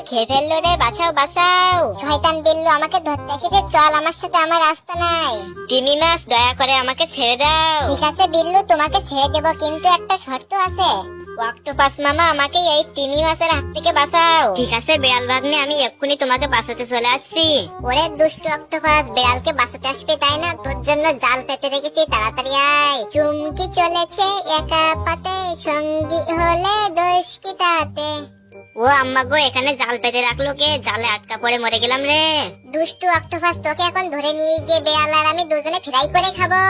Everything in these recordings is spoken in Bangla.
আমার খেয়ে ফেললো রে, বাঁচাও বাঁচাও। শয়তান বিল্লু আমাকে ধরতে এসেছে, চল আমার সাথে, আমার রাস্তা নাই। তিমি মাছ দয়া করে আমাকে ছেড়ে দাও। ঠিক আছে বিল্লু, তোমাকে ছেড়ে দেবো, কিন্তু একটা শর্ত আছে। অক্টোপাস মামা আমাকে এই তিমি মাছের হাত থেকে বাঁচাও। ঠিক আছে বিড়াল ভাগ্নে, আমি এক্ষুনি তোমাকে বাঁচাতে চলে আসছি। ওরে দুষ্টু অক্টোপাস, বিড়ালকে বাঁচাতে আসবে তাই না? তোর জন্য জাল পেতে রেখেছি, তাড়াতাড়ি আয়। চুমকি চলেছে একা পাতে, সঙ্গী হলে দোষ কি তাতে। ও আম্মা গো, এখানে জাল পেতে রাখলো কে? জালে আটকা পড়ে মরে গেলাম রে। দুষ্টু অক্টোপাস, তোকে এখন ধরে নিয়ে গিয়ে বিড়াল আর আমি দুজনে ফ্রাই করে খাবো।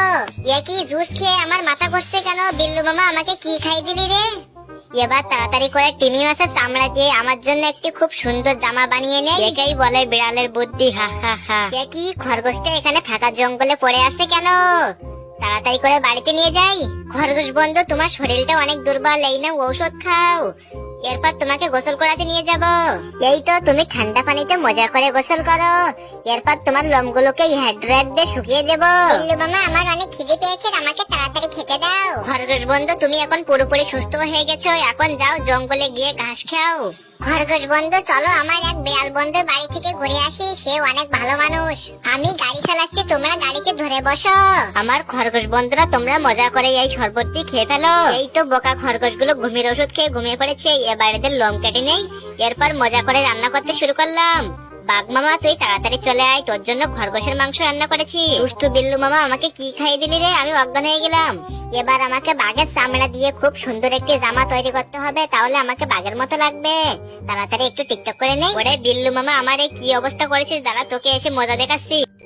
এ কি জুস খেয়ে আমার মাথা ঘুরছে কেন? বিল্লু মামা আমাকে কি খাই দিলি রে? এবার তাড়াতাড়ি করে তিমি মাছের চামড়া দিয়ে আমার জন্য একটি খুব সুন্দর জামা বানিয়ে নে। এটাই বলে বিড়ালের বুদ্ধি, হা হা হা। এ কি, খরগোশটা এখানে ফাঁকা জঙ্গলে পড়ে আছে কেন? তাড়াতাড়ি করে বাড়িতে নিয়ে যাই। খরগোশ বন্ধু, তোমার শরীরটা অনেক দুর্বল, এই না ঔষধ খাও, এরপর তোমাকে গোসল করাতে নিয়ে যাব। এই তো, তুমি ঠান্ডা পানিতে মজা করে গোসল করো, এরপর তোমার লোমগুলোকে হেডরেড দিয়ে শুকিয়ে দেব। বিল্লু মামা, আমার অনেক খিদে পেয়েছে, আমাকে তাড়াতাড়ি খেতে দাও। খরগোশ বন্ধু, তুমি এখন পুরোপুরি সুস্থ হয়ে গেছো, এখন যাও জঙ্গলে গিয়ে ঘাস খাও। খরগোশ বন্ধু, চলো আমার এক বিড়াল বন্ধুর বাড়ি থেকে ঘুরে আসি, সে অনেক ভালো মানুষ। আমি গাড়ি চালাচ্ছি, তোমরা গাড়িতে ধরে বসো। আমার খরগোশ বন্ধুরা, তোমরা মজা করে এই শরবতটি খেয়ে ফেলো। এই তো বোকা খরগোশ গুলো ঘুমের ওষুধ খেয়ে ঘুমিয়ে পড়েছে, এবার এদের লোম কেটে নেই, এরপর মজা করে রান্না করতে শুরু করলাম। বাঘ মামা, তুই তাড়াতাড়ি চলে আয়, তোর জন্য খরগোশের মাংস রান্না করেছি। দুষ্টু বিল্লু মামা, আমাকে কি খাইয়ে দিলি রে? আমি অজ্ঞান হয়ে গেলাম। এবার আমাকে বাঘের চামড়া দিয়ে খুব সুন্দর একটি জামা তৈরি করতে হবে, তাহলে আমাকে বাঘের মতো লাগবে। তাড়াতাড়ি একটু টিকটক করে নেই। ওরে বিল্লু মামা, আমার এই কি অবস্থা করেছিস, দাঁড়া তোকে এসে মজা দেখাচ্ছি।